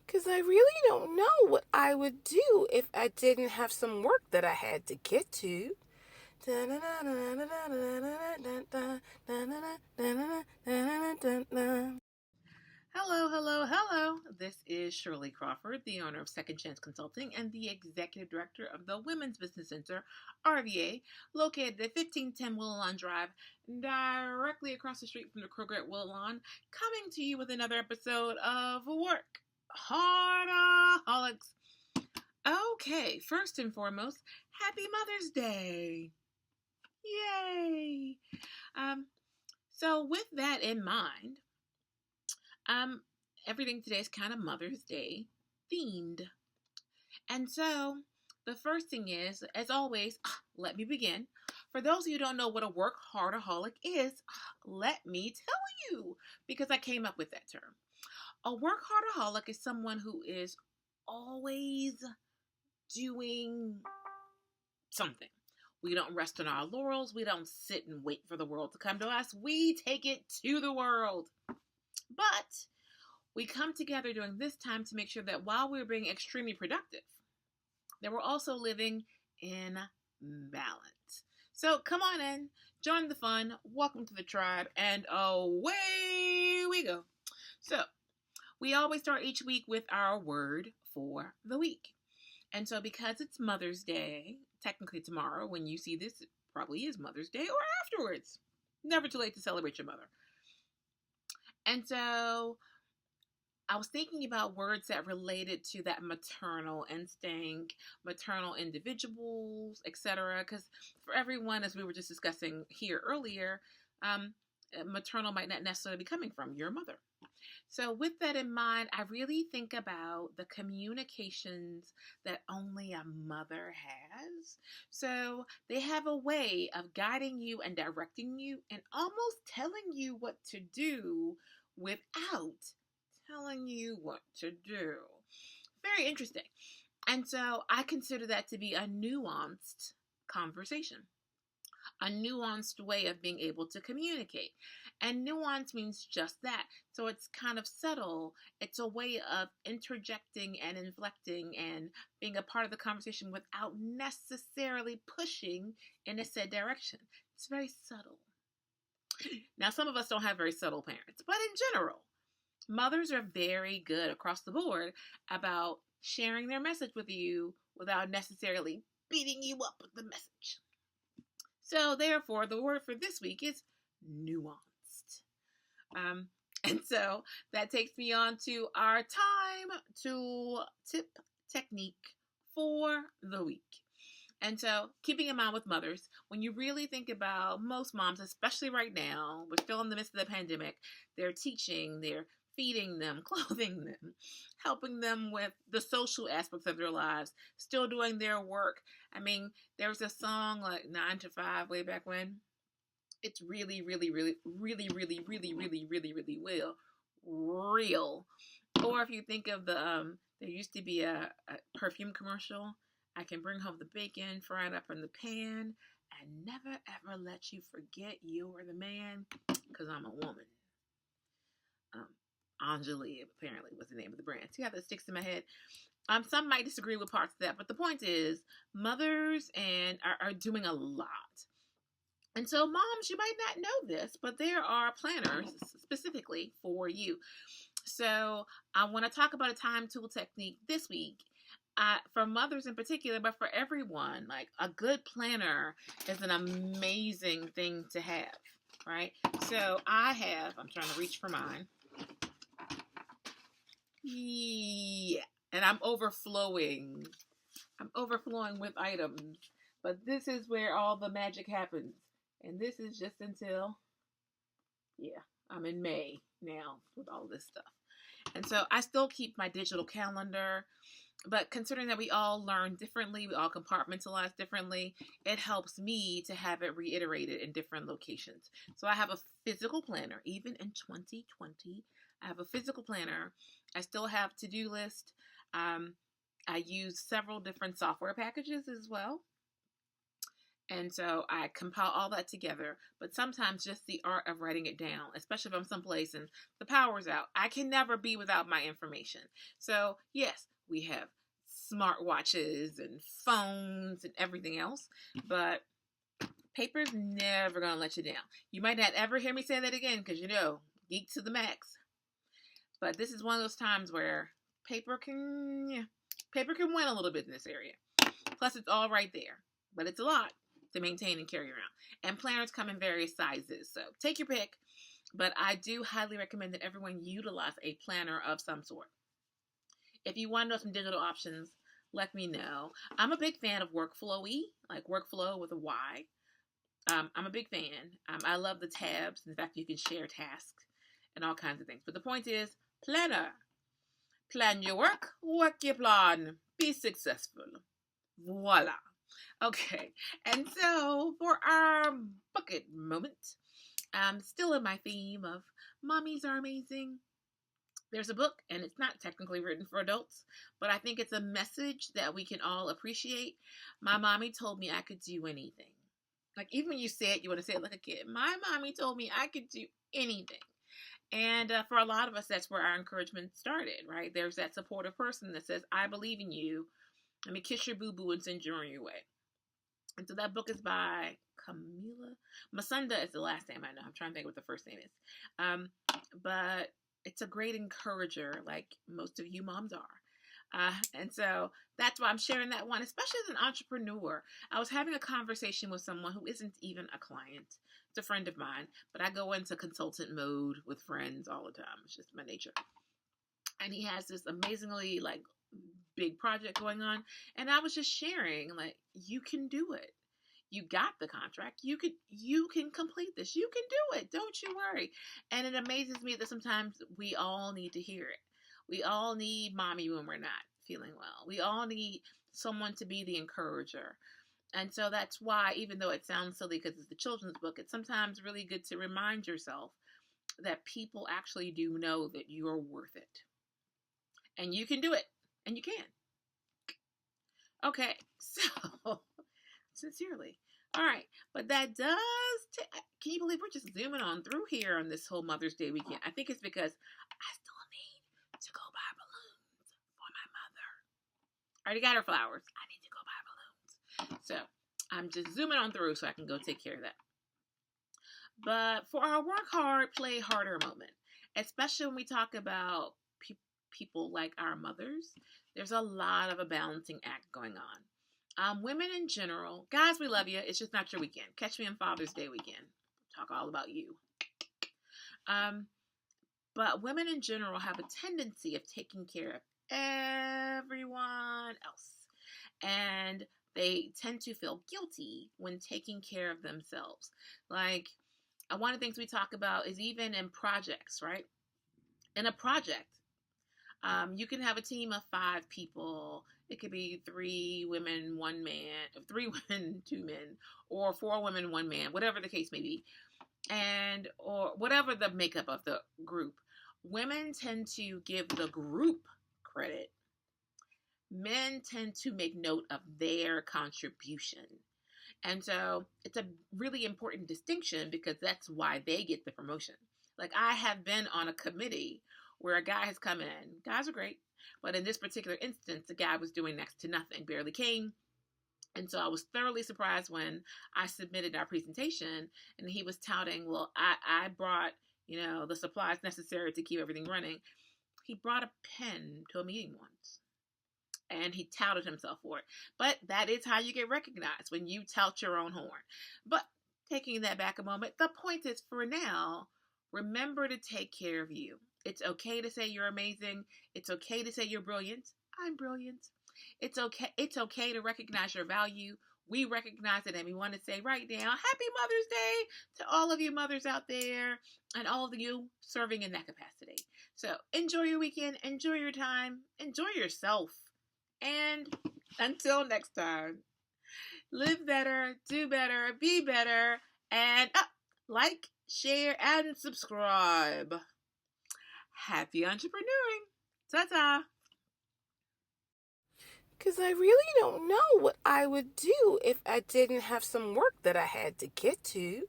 Because I really don't know what I would do if I didn't have some work that I had to get to. Hello, hello, hello. This is Shirley Crawford, the owner of Second Chance Consulting and the executive director of the Women's Business Center, RVA, located at 1510 Willowlawn Drive, directly across the street from the Kroger at Willowlawn, coming to you with another episode of Work Hardaholics. Okay, first and foremost, Happy Mother's Day. Yay! So with that in mind, um, everything today is kind of Mother's Day themed. And so the first thing is, as always, let me begin. For those of you who don't know what a work hardaholic is, let me tell you, because I came up with that term. A work hardaholic is someone who is always doing something. We don't rest on our laurels. We don't sit and wait for the world to come to us. We take it to the world. But we come together during this time to make sure that while we're being extremely productive, that we're also living in balance. So come on in, join the fun, welcome to the tribe, and away we go. So we always start each week with our word for the week. And so because it's Mother's Day, technically tomorrow, when you see this, it probably is Mother's Day or afterwards. Never too late to celebrate your mother. And so I was thinking about words that related to that maternal instinct, maternal individuals, etc. Because for everyone, as we were just discussing here earlier, maternal might not necessarily be coming from your mother. So with that in mind, I really think about the communications that only a mother has. So they have a way of guiding you and directing you and almost telling you what to do without telling you what to do. Very interesting. And so I consider that to be a nuanced conversation, a nuanced way of being able to communicate. And nuance means just that. So it's kind of subtle. It's a way of interjecting and inflecting and being a part of the conversation without necessarily pushing in a said direction. It's very subtle. Now, some of us don't have very subtle parents, but in general, mothers are very good across the board about sharing their message with you without necessarily beating you up with the message. So therefore, the word for this week is nuanced. And so that takes me on to our time tool tip technique for the week. And so keeping in mind with mothers, when you really think about most moms, especially right now, we're still in the midst of the pandemic, they're teaching, they're feeding them, clothing them, helping them with the social aspects of their lives, still doing their work. I mean, there was a song like 9 to 5 way back when. It's really, really, really, really, really, really, really, really, really real. Or if you think of there used to be a perfume commercial. I can bring home the bacon, fry it up in the pan, and never ever let you forget you're the man, because I'm a woman. Anjali apparently was the name of the brand. See how that sticks in my head? Some might disagree with parts of that, but the point is, mothers are doing a lot. And so, moms, you might not know this, but there are planners specifically for you. So, I want to talk about a time tool technique this week. For mothers in particular, but for everyone, like a good planner is an amazing thing to have, right? So I'm trying to reach for mine. Yeah, and I'm overflowing. I'm overflowing with items, but this is where all the magic happens. And this is just until, yeah, I'm in May now with all this stuff. And so I still keep my digital calendar, but considering that we all learn differently, we all compartmentalize differently, it helps me to have it reiterated in different locations. So I have a physical planner, even in 2020. I have a physical planner. I still have to-do list. I use several different software packages as well. And so I compile all that together. But sometimes just the art of writing it down, especially if I'm someplace and the power's out, I can never be without my information. So, yes, we have smartwatches and phones and everything else, but paper's never going to let you down. You might not ever hear me say that again because, geek to the max. But this is one of those times where paper can, paper can win a little bit in this area. Plus, it's all right there, but it's a lot to maintain and carry around. And planners come in various sizes, so take your pick. But I do highly recommend that everyone utilize a planner of some sort. If you want to know some digital options, let me know. I'm a big fan of Workflowy, like Workflow with a Y. I'm a big fan. I love the tabs. In fact, you can share tasks and all kinds of things. But the point is, planner. Plan your work your plan, be successful. Voila. Okay, and so for our bucket moment, I'm still in my theme of mommies are amazing. There's a book, and it's not technically written for adults, but I think it's a message that we can all appreciate. My mommy told me I could do anything. Like, even when you say it, you want to say it like a kid. My mommy told me I could do anything. And for a lot of us, that's where our encouragement started, right? There's that supportive person that says, I believe in you. Let me kiss your boo-boo and send you on your way. And so that book is by Camila. Masunda is the last name I know. I'm trying to think what the first name is. But it's a great encourager, like most of you moms are. And so that's why I'm sharing that one, especially as an entrepreneur. I was having a conversation with someone who isn't even a client. It's a friend of mine, but I go into consultant mode with friends all the time. It's just my nature. And he has this amazingly big project going on. And I was just sharing, you can do it. You got the contract. You can complete this. You can do it. Don't you worry. And it amazes me that sometimes we all need to hear it. We all need mommy when we're not feeling well. We all need someone to be the encourager. And so that's why, even though it sounds silly because it's the children's book, it's sometimes really good to remind yourself that people actually do know that you're worth it. And you can do it. And you can. Okay, so sincerely. All right, but that does. Can you believe we're just zooming on through here on this whole Mother's Day weekend? I think it's because I still need to go buy balloons for my mother. I already got her flowers. I need to go buy balloons. So I'm just zooming on through so I can go take care of that. But for our work hard, play harder moment, especially when we talk about people like our mothers, there's a lot of a balancing act going on. Women in general, guys, we love you. It's just not your weekend. Catch me on Father's Day weekend. Talk all about you. But women in general have a tendency of taking care of everyone else. And they tend to feel guilty when taking care of themselves. One of the things we talk about is even in projects, right? In a project, you can have a team of 5 people. It could be 3 women, 1 man, 3 women, 2 men, or 4 women, 1 man, whatever the case may be. Or whatever the makeup of the group. Women tend to give the group credit. Men tend to make note of their contribution. And so it's a really important distinction because that's why they get the promotion. I have been on a committee where a guy has come in. Guys are great. But in this particular instance, the guy was doing next to nothing, barely came. And so I was thoroughly surprised when I submitted our presentation and he was touting, well, I brought, the supplies necessary to keep everything running. He brought a pen to a meeting once. And he touted himself for it. But that is how you get recognized, when you tout your own horn. But taking that back a moment, the point is, for now, remember to take care of you. It's okay to say you're amazing. It's okay to say you're brilliant. I'm brilliant. It's okay to recognize your value. We recognize it, and we want to say right now, Happy Mother's Day to all of you mothers out there and all of you serving in that capacity. So enjoy your weekend. Enjoy your time. Enjoy yourself. And until next time, live better, do better, be better, and like, share, and subscribe. Happy entrepreneuring. Ta-ta. Because I really don't know what I would do if I didn't have some work that I had to get to.